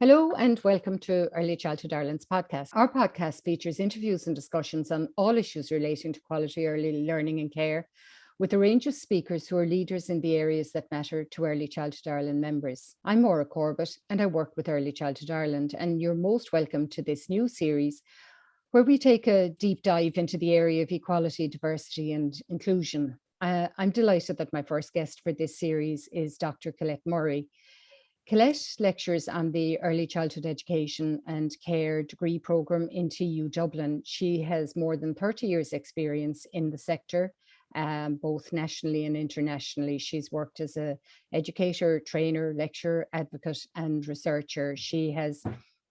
Hello and welcome to Early Childhood Ireland's podcast. Our podcast features interviews and discussions on all issues relating to quality early learning and care, with a range of speakers who are leaders in the areas that matter to Early Childhood Ireland members. I'm Maura Corbett and I work with Early Childhood Ireland, and you're most welcome to this new series where we take a deep dive into the area of equality, diversity and inclusion. I'm delighted that my first guest for this series is Dr. Colette Murray. Colette lectures on the Early Childhood Education and Care degree programme in TU Dublin. She has more than 30 years' experience in the sector, both nationally and internationally. She's worked as an educator, trainer, lecturer, advocate, and researcher. She has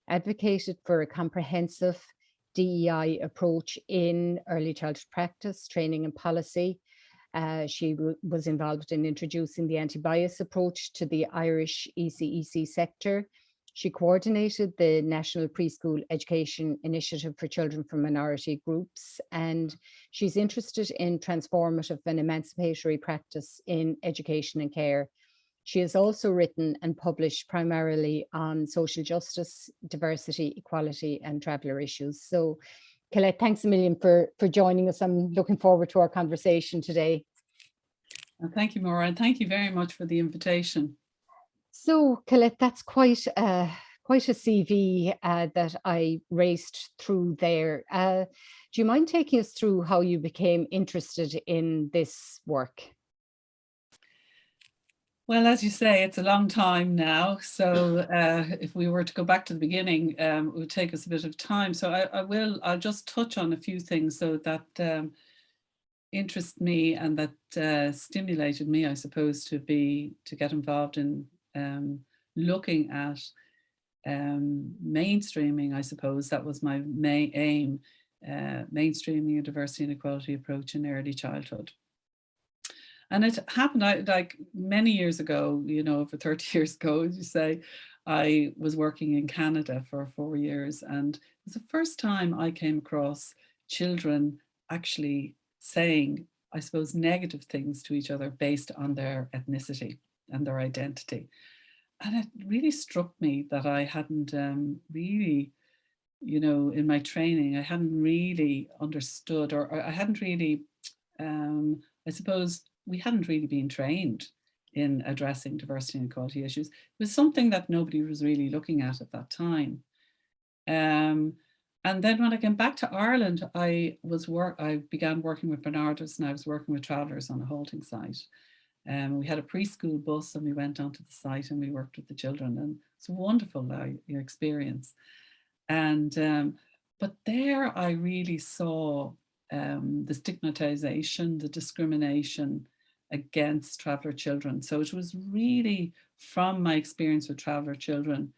advocated for a comprehensive DEI approach in early childhood practice, training, and policy. She was involved in introducing the anti-bias approach to the Irish ECEC sector. She coordinated the National Preschool Education Initiative for Children from Minority Groups, and she's interested in transformative and emancipatory practice in education and care. She has also written and published primarily on social justice, diversity, equality, and traveller issues. So, Colette, thanks a million for joining us. I'm looking forward to our conversation today. Thank you, Maura, and thank you very much for the invitation. So, Colette, that's quite a CV that I raced through there. Do you mind taking us through how you became interested in this work? Well, as you say, it's a long time now. So if we were to go back to the beginning, it would take us a bit of time. So I'll just touch on a few things so that interest me and that stimulated me, I suppose, to get involved in looking at mainstreaming. I suppose that was my main aim, mainstreaming a diversity and equality approach in early childhood. And it happened like many years ago, over 30 years ago, as you say. I was working in Canada for 4 years, and it was the first time I came across children actually saying, I suppose, negative things to each other based on their ethnicity and their identity. And it really struck me that I hadn't really, in my training, I hadn't really understood, or I hadn't really, I suppose, we hadn't really been trained in addressing diversity and equality issues. It was something that nobody was really looking at that time. And then when I came back to Ireland, I began working with Bernardos, and I was working with travellers on a halting site. We had a preschool bus, and we went onto the site and we worked with the children, and it's a wonderful experience. And but there I really saw the stigmatization, the discrimination against traveller children. So it was really from my experience with traveller children,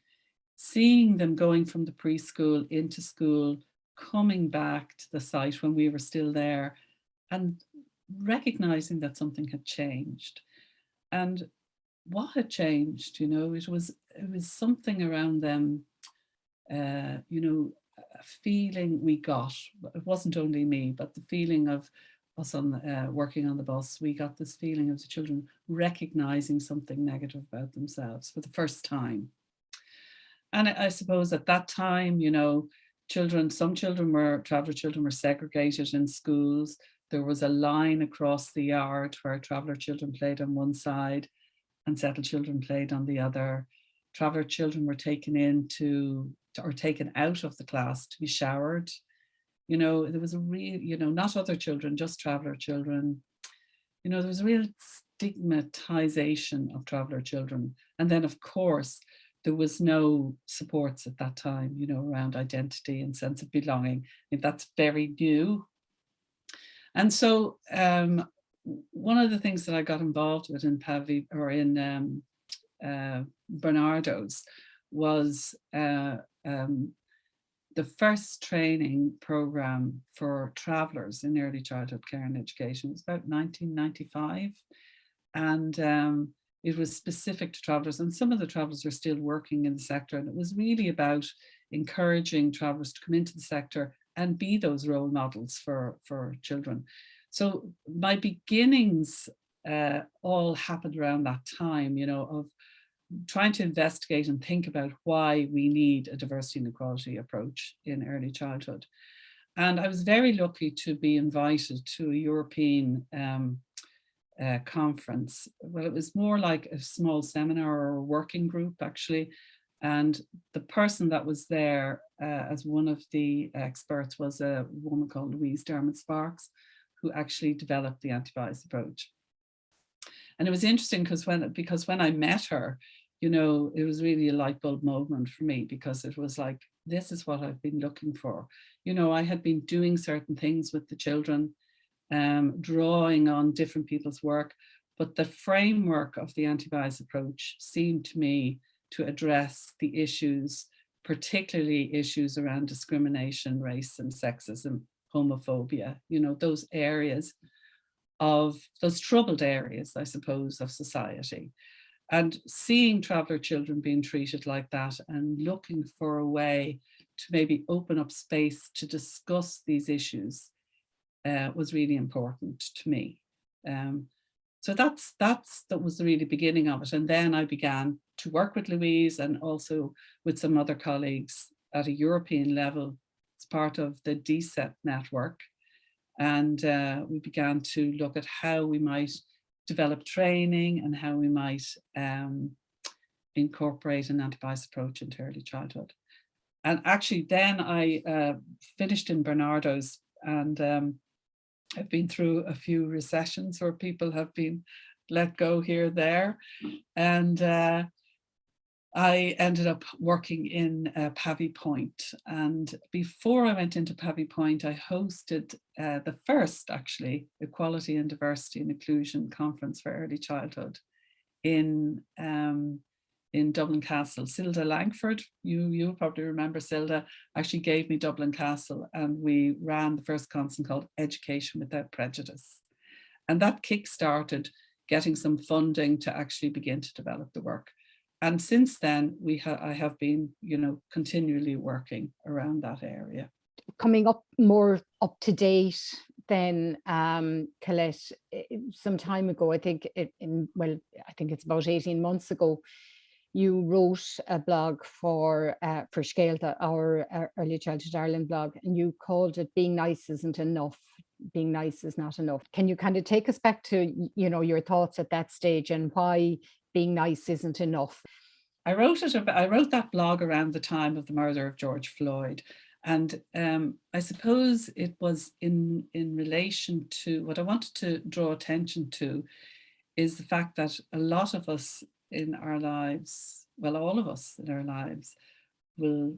seeing them going from the preschool into school, coming back to the site when we were still there, and recognizing that something had changed. And what had changed, it was something around them, a feeling we got. It wasn't only me, but the feeling of us working on the bus, we got this feeling of the children recognizing something negative about themselves for the first time. And I suppose at that time, some traveller children were segregated in schools. There was a line across the yard where traveller children played on one side and settled children played on the other. Traveller children were taken taken out of the class to be showered. There was a real, not other children, just traveller children. There was a real stigmatization of traveller children. And then, of course, there was no supports at that time, around identity and sense of belonging. I think that's very new. And so one of the things that I got involved with in Pavi, or in Bernardos, was the first training program for travellers in early childhood care and education. It was about 1995. And it was specific to travellers, and some of the travellers are still working in the sector. And it was really about encouraging travellers to come into the sector and be those role models for children. So my beginnings all happened around that time, of trying to investigate and think about why we need a diversity and equality approach in early childhood. And I was very lucky to be invited to a European conference. Well, it was more like a small seminar or a working group, actually. And the person that was there as one of the experts was a woman called Louise Dermot-Sparks, who actually developed the antibiotics approach. And it was interesting because when I met her, you know, it was really a light bulb moment for me, because it was like, this is what I've been looking for. You know, I had been doing certain things with the children, drawing on different people's work, but the framework of the anti-bias approach seemed to me to address the issues, particularly issues around discrimination, race and sexism, homophobia, you know, those areas of those troubled areas, I suppose, of society. And seeing traveller children being treated like that and looking for a way to maybe open up space to discuss these issues was really important to me. So that was the really beginning of it. And then I began to work with Louise and also with some other colleagues at a European level as part of the DSET network. And we began to look at how we might develop training and how we might incorporate an anti-bias approach into early childhood. And actually then I finished in Barnardo's, and I've been through a few recessions where people have been let go here, there. And I ended up working in Pavy Point. And before I went into Pavy Point, I hosted the first, actually, Equality and Diversity and Inclusion Conference for Early Childhood in Dublin Castle. Silda Langford, you'll probably remember Silda, actually gave me Dublin Castle, and we ran the first conference called Education Without Prejudice. And that kick-started getting some funding to actually begin to develop the work. And since then, I have been, you know, continually working around that area. Coming up more up to date then, Colette, some time ago, I think I think it's about 18 months ago, you wrote a blog for Scéalta, our Early Childhood Ireland blog, and you called it "Being Nice Isn't Enough. Being nice is not enough." Can you kind of take us back to, you know, your thoughts at that stage and why being nice isn't enough? I wrote that blog around the time of the murder of George Floyd. And I suppose it was in relation to what I wanted to draw attention to is the fact that a lot of us in our lives, well, all of us in our lives will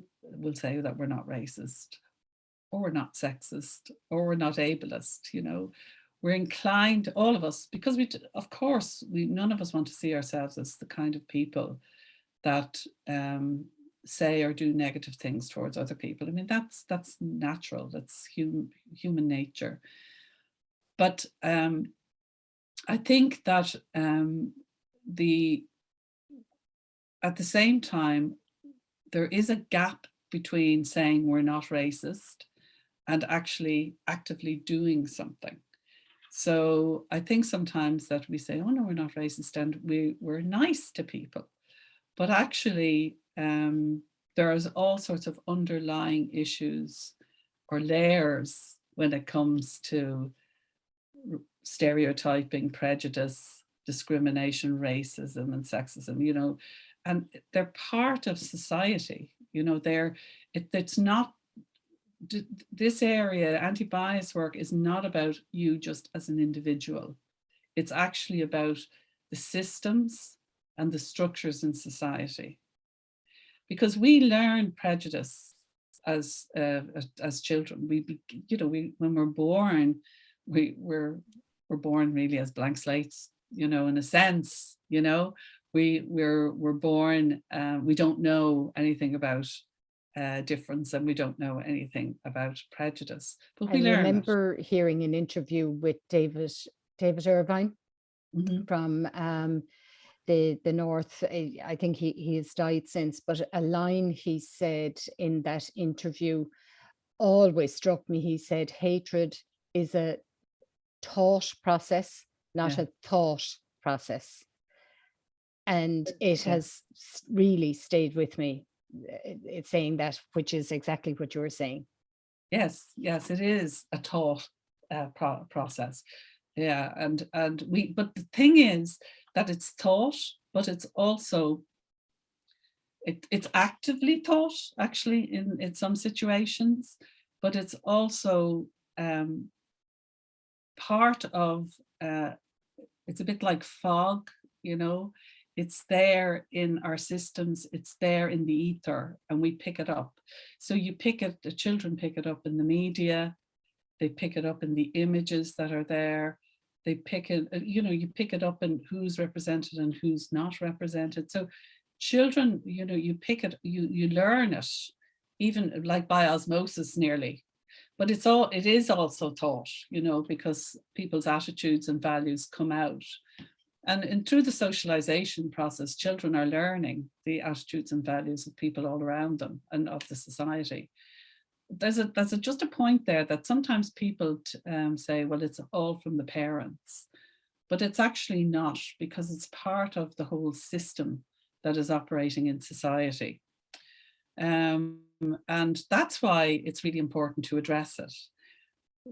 say that we're not racist, or we're not sexist, or we're not ableist, you know. We're inclined, all of us, because of course, none of us want to see ourselves as the kind of people that say or do negative things towards other people. I mean, that's natural, that's human nature. But I think that at the same time, there is a gap between saying we're not racist and actually actively doing something. So I think sometimes that we say, oh no, we're not racist, and we're nice to people. But actually, there's all sorts of underlying issues or layers when it comes to stereotyping, prejudice, discrimination, racism, and sexism, you know, and they're part of society, you know, it's not, this area, anti-bias work is not about you just as an individual. It's actually about the systems and the structures in society. Because we learn prejudice as children. When we're born, we're born really as blank slates, you know, in a sense, you know, we're born, we don't know anything about difference, and we don't know anything about prejudice. But we learn. I remember hearing an interview with David Irvine from the North. I think he has died since, but a line he said in that interview always struck me. He said, hatred is a taught process, not a thought process. And it Yeah. has really stayed with me. It's saying that, which is exactly what you're saying. Yes, yes, it is a taught process. Yeah, but the thing is that it's taught, but it's also it's actively taught actually in some situations, but it's also um, part of it's a bit like fog, you know. It's there in our systems, it's there in the ether, and we pick it up. So the children pick it up in the media, they pick it up in the images that are there. They pick it, you pick it up in who's represented and who's not represented. So children, you pick it, you learn it, even like by osmosis nearly. But it is also taught, because people's attitudes and values come out. And through the socialization process, children are learning the attitudes and values of people all around them and of the society. There's just a point there that sometimes people say, well, it's all from the parents, but it's actually not, because it's part of the whole system that is operating in society. And that's why it's really important to address it.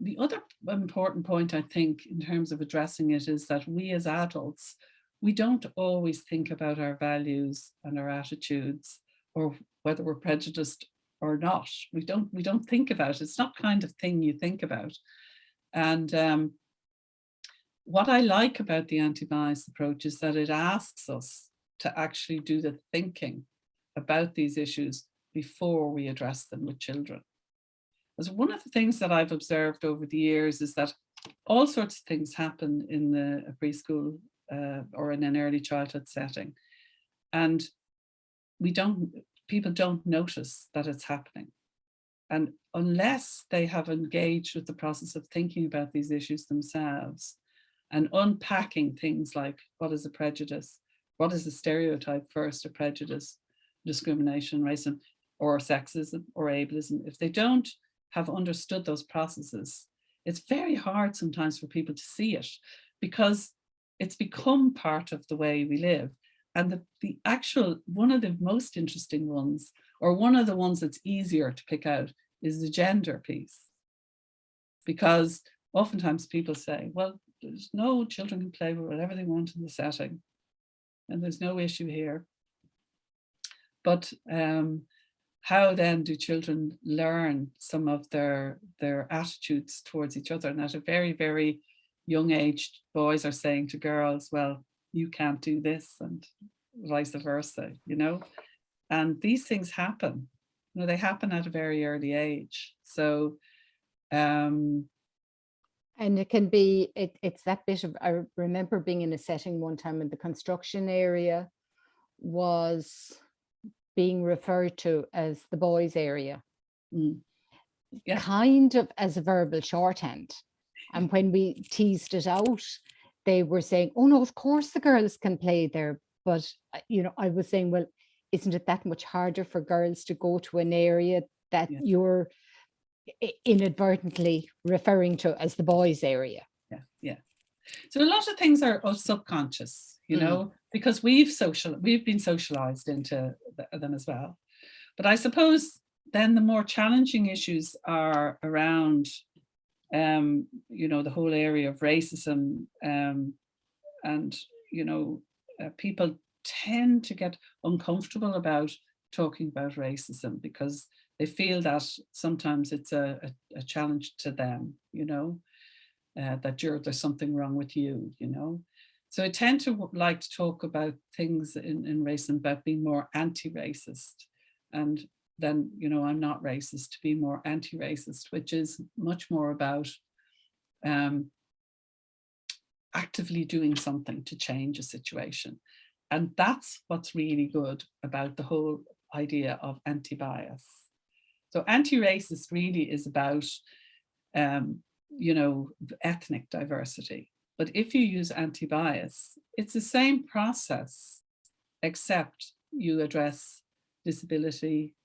The other important point, I think, in terms of addressing it is that we as adults, we don't always think about our values and our attitudes, or whether we're prejudiced or not. We don't think about it. It's not kind of thing you think about. And what I like about the anti-bias approach is that it asks us to actually do the thinking about these issues before we address them with children. As one of the things that I've observed over the years is that all sorts of things happen in a preschool or in an early childhood setting, and people don't notice that it's happening. And unless they have engaged with the process of thinking about these issues themselves and unpacking things like what is a prejudice, what is a stereotype first, a prejudice, discrimination, racism, or sexism or ableism, if they don't have understood those processes, it's very hard sometimes for people to see it, because it's become part of the way we live. And the actual, one of the most interesting ones, or one of the ones that's easier to pick out, is the gender piece. Because oftentimes people say, well, there's no, children can play with whatever they want in the setting, and there's no issue here. But how then do children learn some of their attitudes towards each other? And at a very, very young age, boys are saying to girls, well, you can't do this, and vice versa, and these things happen. They happen at a very early age. So and it can be, it's that bit of, I remember being in a setting one time in the construction area was being referred to as the boys area, yeah, kind of as a verbal shorthand. And when we teased it out, they were saying, oh no, of course the girls can play there. But, I was saying, well, isn't it that much harder for girls to go to an area that yeah, you're inadvertently referring to as the boys area? yeah. So a lot of things are subconscious, because we've been socialized into them as well. But I suppose then the more challenging issues are around, the whole area of racism, and people tend to get uncomfortable about talking about racism because they feel that sometimes it's a challenge to them, that there's something wrong with you, So I tend to like to talk about things in racism, about being more anti-racist. And then, I'm not racist, to be more anti-racist, which is much more about actively doing something to change a situation. And that's what's really good about the whole idea of anti-bias. So anti-racist really is about, ethnic diversity. But if you use anti-bias, it's the same process, except you address disability,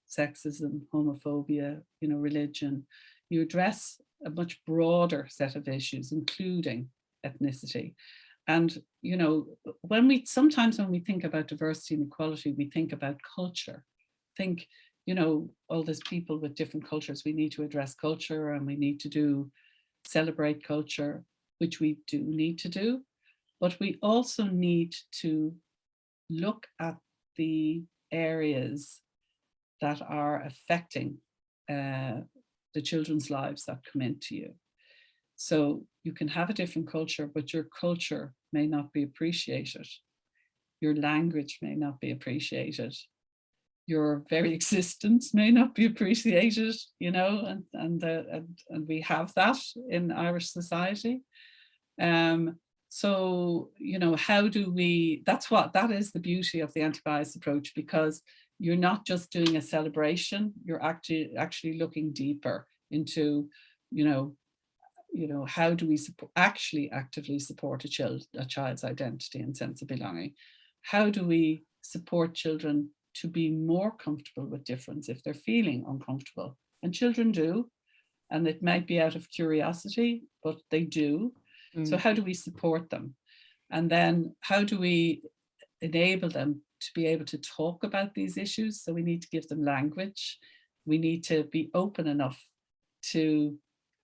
sexism, homophobia, religion. You address a much broader set of issues, including ethnicity. And, sometimes when we think about diversity and equality, we think about culture. Think, all these people with different cultures, we need to address culture and we need to celebrate culture, which we do need to do. But we also need to look at the areas that are affecting the children's lives that come into you. So you can have a different culture, but your culture may not be appreciated. Your language may not be appreciated. Your very existence may not be appreciated, and we have that in Irish society. So, how do we, that is the beauty of the anti-bias approach, because you're not just doing a celebration, you're actually looking deeper into, how do we actually actively support a child's identity and sense of belonging? How do we support children to be more comfortable with difference if they're feeling uncomfortable? And children do, and it might be out of curiosity, but they do. So how do we support them? And then how do we enable them to be able to talk about these issues? So we need to give them language. We need to be open enough to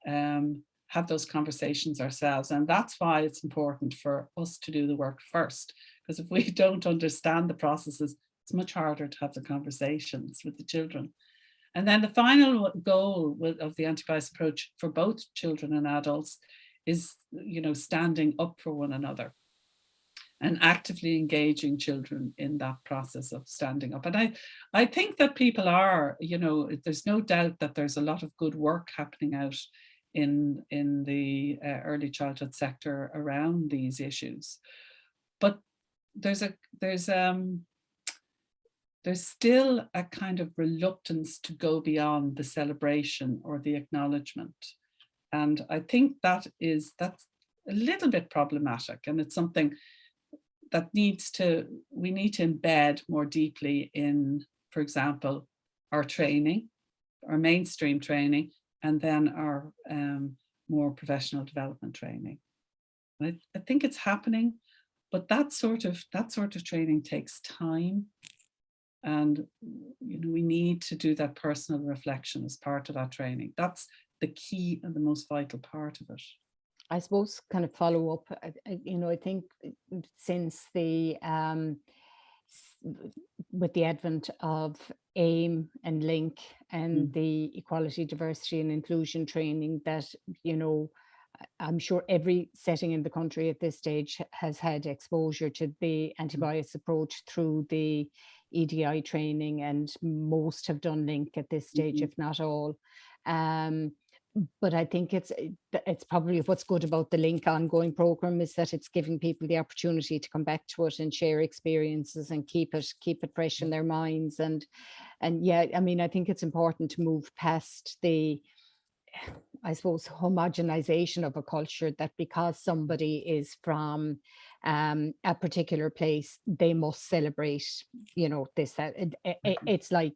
have those conversations ourselves. And that's why it's important for us to do the work first. Because if we don't understand the processes, it's much harder to have the conversations with the children. And then the final goal of the anti-bias approach for both children and adults is, standing up for one another and actively engaging children in that process of standing up. And I think that people are, there's no doubt that there's a lot of good work happening out in the early childhood sector around these issues. But there's still a kind of reluctance to go beyond the celebration or the acknowledgement. And I think that's a little bit problematic, and it's something that we need to embed more deeply in, for example, our training, our mainstream training, and then our more professional development training. I think it's happening, but that sort of training takes time. And we need to do that personal reflection as part of that training. That's the key and the most vital part of it. I suppose kind of follow up, I think since with the advent of AIM and LINK and the equality, diversity and inclusion training, that, I'm sure every setting in the country at this stage has had exposure to the anti-bias approach through the EDI training, and most have done LINK at this stage, if not all. But I think it's probably what's good about the LINK ongoing program is that it's giving people the opportunity to come back to it and share experiences and keep it fresh in their minds. And yeah, I mean, I think it's important to move past the, I suppose, homogenization of a culture, that because somebody is from a particular place, they must celebrate, this, that. It's like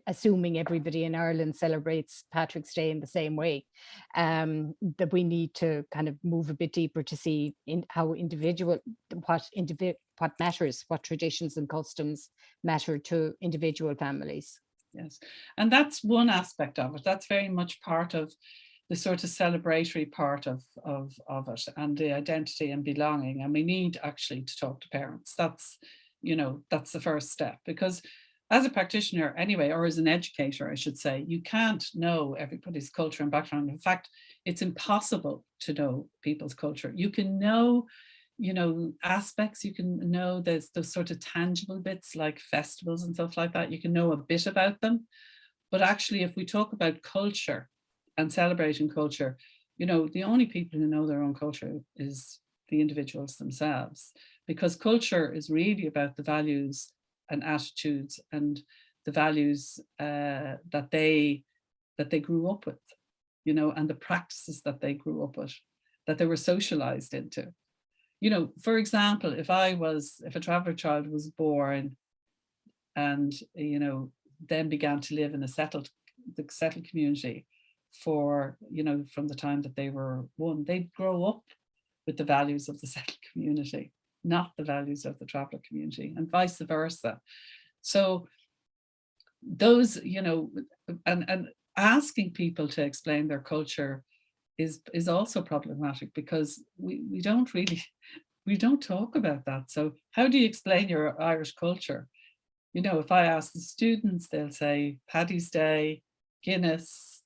assuming everybody in Ireland celebrates Patrick's Day in the same way. That we need to kind of move a bit deeper to see what matters, what traditions and customs matter to individual families. Yes, and that's one aspect of it. That's very much part of the sort of celebratory part of it, and the identity and belonging. And we need actually to talk to parents. That's the first step, because as a practitioner anyway, or as an educator, I should say, you can't know everybody's culture and background. In fact, it's impossible to know people's culture. You can know aspects, you can know there's those sort of tangible bits like festivals and stuff like that. You can know a bit about them, but actually if we talk about culture and celebrating culture, the only people who know their own culture is the individuals themselves, because culture is really about the values and attitudes and the values that they grew up with, and the practices that they grew up with, that they were socialized into. For example, if a traveller child was born and, then began to live in the settled community for, from the time that they were one, they'd grow up with the values of the settled community, not the values of the traveller community, and vice versa. So those, and asking people to explain their culture is also problematic, because we don't talk about that. So how do you explain your Irish culture? If I ask the students, they'll say Paddy's Day, Guinness,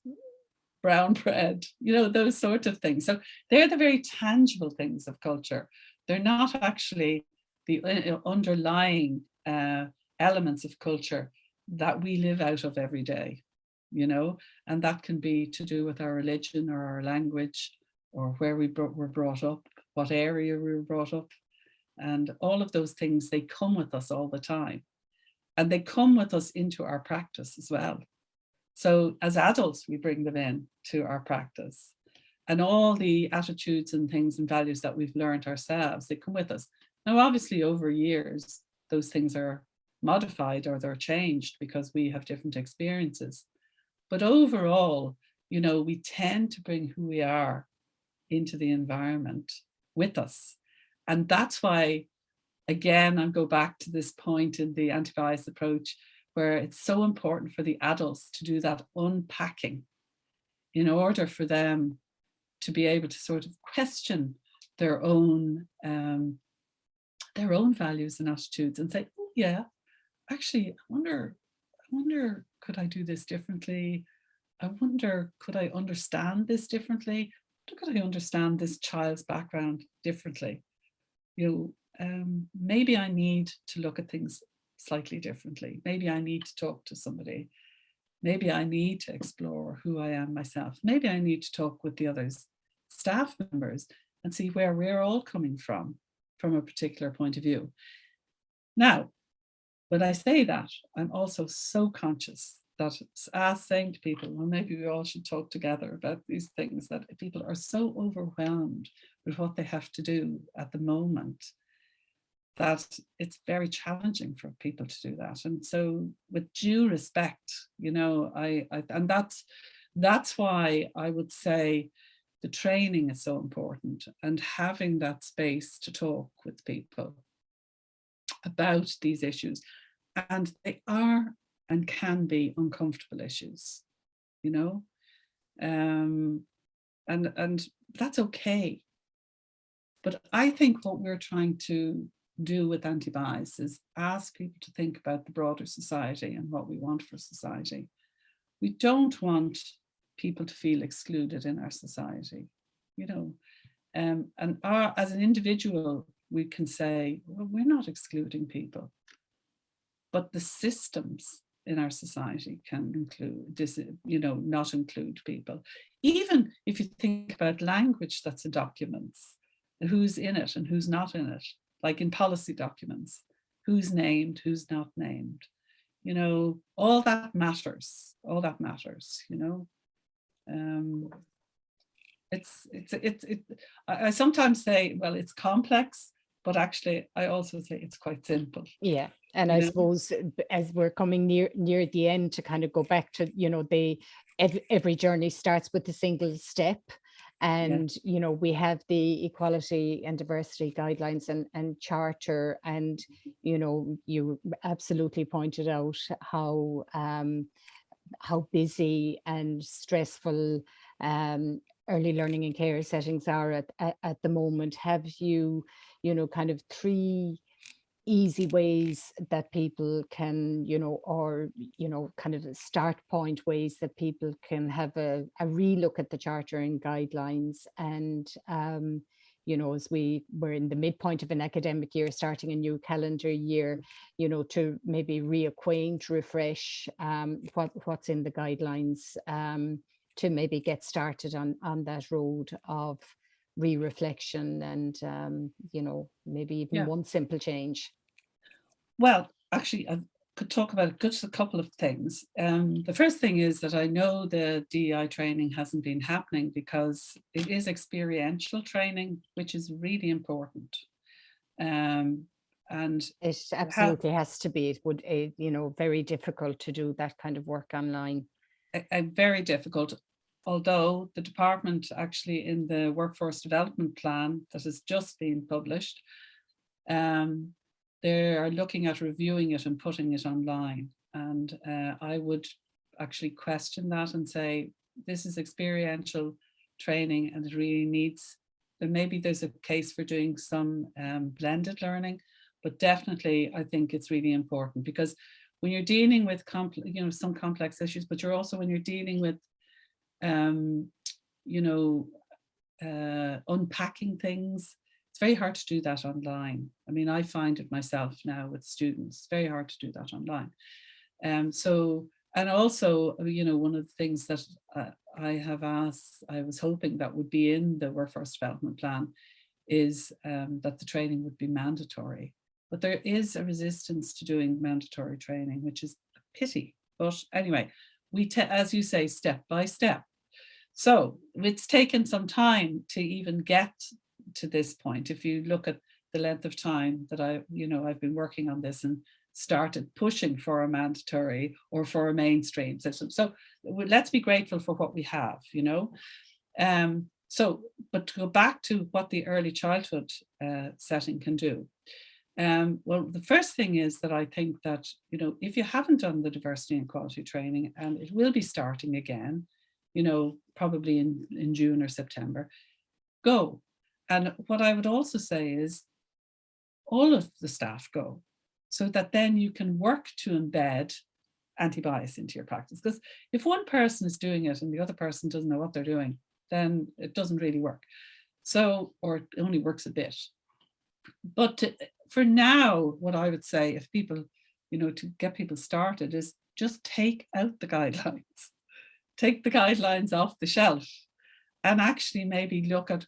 brown bread, those sort of things. So they're the very tangible things of culture. They're not actually the underlying elements of culture that we live out of every day, and that can be to do with our religion or our language, or where we were brought up, what area we were brought up. And all of those things, they come with us all the time. And they come with us into our practice as well. So as adults, we bring them in to our practice. And all the attitudes and things and values that we've learned ourselves, they come with us. Now, obviously, over years, those things are modified or they're changed because we have different experiences. But overall, we tend to bring who we are into the environment with us. And that's why, again, I'll go back to this point in the anti-bias approach, where it's so important for the adults to do that unpacking in order for them to be able to sort of question their own values and attitudes and say, oh yeah, actually, I wonder, could I do this differently? I wonder, could I understand this differently? Could I understand this child's background differently? Maybe I need to look at things slightly differently. Maybe I need to talk to somebody. Maybe I need to explore who I am myself. Maybe I need to talk with the others, staff members, and see where we're all coming from a particular point of view. Now, when I say that, I'm also so conscious that as saying to people, well, maybe we all should talk together about these things, that people are so overwhelmed with what they have to do at the moment that it's very challenging for people to do that. And so with due respect, and that's why I would say the training is so important, and having that space to talk with people about these issues. And they are and can be uncomfortable issues, and that's okay. But I think what we're trying to do with anti-bias is ask people to think about the broader society and what we want for society. We don't want people to feel excluded in our society, and as an individual, we can say, well, we're not excluding people, but the systems in our society can include this, not include people. Even if you think about language that's in documents, who's in it and who's not in it, like in policy documents, who's named, who's not named, all that matters, I sometimes say, well, it's complex, but actually I also say it's quite simple. Yeah. And I suppose as we're coming near the end, to kind of go back to, every journey starts with a single step. And, we have the equality and diversity guidelines and charter. And, you absolutely pointed out how busy and stressful early learning and care settings are at the moment. Have you, kind of 3 easy ways that people can, or, kind of start point ways that people can have a relook at the charter and guidelines? And, as we're in the midpoint of an academic year, starting a new calendar year, to maybe reacquaint, refresh what's in the guidelines, to maybe get started on that road of re-reflection and, maybe even one simple change. Well, actually, I could talk about just a couple of things. The first thing is that I know the DEI training hasn't been happening because it is experiential training, which is really important. And it absolutely has to be. It would, very difficult to do that kind of work online. Very difficult. although the department actually in the workforce development plan that has just been published, they are looking at reviewing it and putting it online. And I would actually question that and say, this is experiential training and it really needs, and maybe there's a case for doing some blended learning, but definitely I think it's really important, because when you're dealing with some complex issues, but you're also, when you're dealing with unpacking things, it's very hard to do that online. I mean, I find it myself now with students, very hard to do that online. And also, one of the things that I have asked, I was hoping that would be in the workforce development plan, is that the training would be mandatory. But there is a resistance to doing mandatory training, which is a pity. But anyway, as you say, step by step. So it's taken some time to even get to this point. If you look at the length of time that I've been working on this and started pushing for a mandatory or for a mainstream system. So let's be grateful for what we have, but to go back to what the early childhood setting can do. Well, the first thing is that I think that, if you haven't done the diversity and equality training, and it will be starting again, probably in June or September, go. And what I would also say is all of the staff go, so that then you can work to embed anti-bias into your practice. Because if one person is doing it and the other person doesn't know what they're doing, then it doesn't really work. So, or it only works a bit. But for now, what I would say, if people, to get people started, is just take out the guidelines. Take the guidelines off the shelf and actually maybe look at,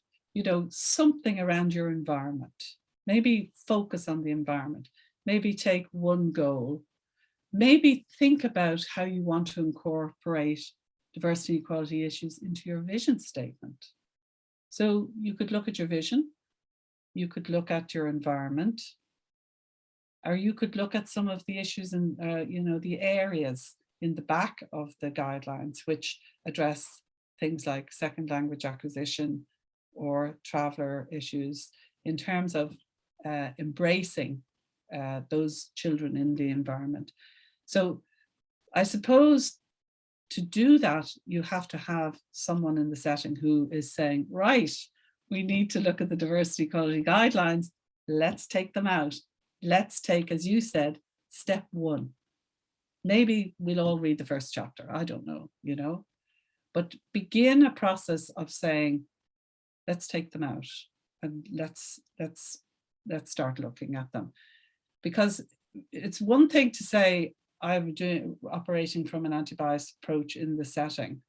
something around your environment. Maybe focus on the environment. Maybe take one goal. Maybe think about how you want to incorporate diversity and equality issues into your vision statement. So you could look at your vision, you could look at your environment, or you could look at some of the issues in, the areas in the back of the guidelines, which address things like second language acquisition or traveller issues, in terms of embracing those children in the environment. So I suppose to do that, you have to have someone in the setting who is saying, right, we need to look at the diversity equality guidelines. Let's take them out. Let's take, as you said, step one. Maybe we'll all read the first chapter. I don't know, but begin a process of saying, let's take them out and let's start looking at them. Because it's one thing to say, I'm operating from an anti-bias approach in the setting,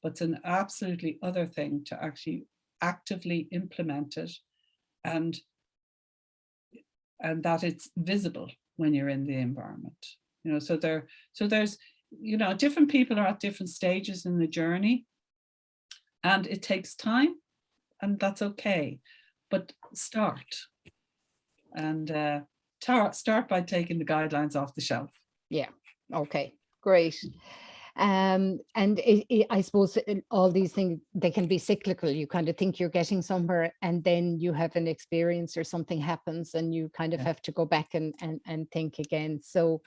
but it's an absolutely other thing to actually actively implement it, and that it's visible when you're in the environment. So there's different people are at different stages in the journey, and it takes time, and that's okay. But start, and start by taking the guidelines off the shelf. Yeah. Okay. Great. And I suppose all these things, they can be cyclical. You kind of think you're getting somewhere, and then you have an experience or something happens, and you kind of have to go back and think again. So,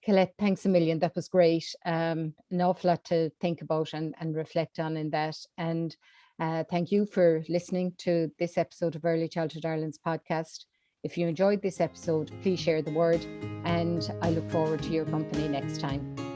Colette, thanks a million. That was great. An awful lot to think about and reflect on in that. And thank you for listening to this episode of Early Childhood Ireland's podcast. If you enjoyed this episode, please share the word, and I look forward to your company next time.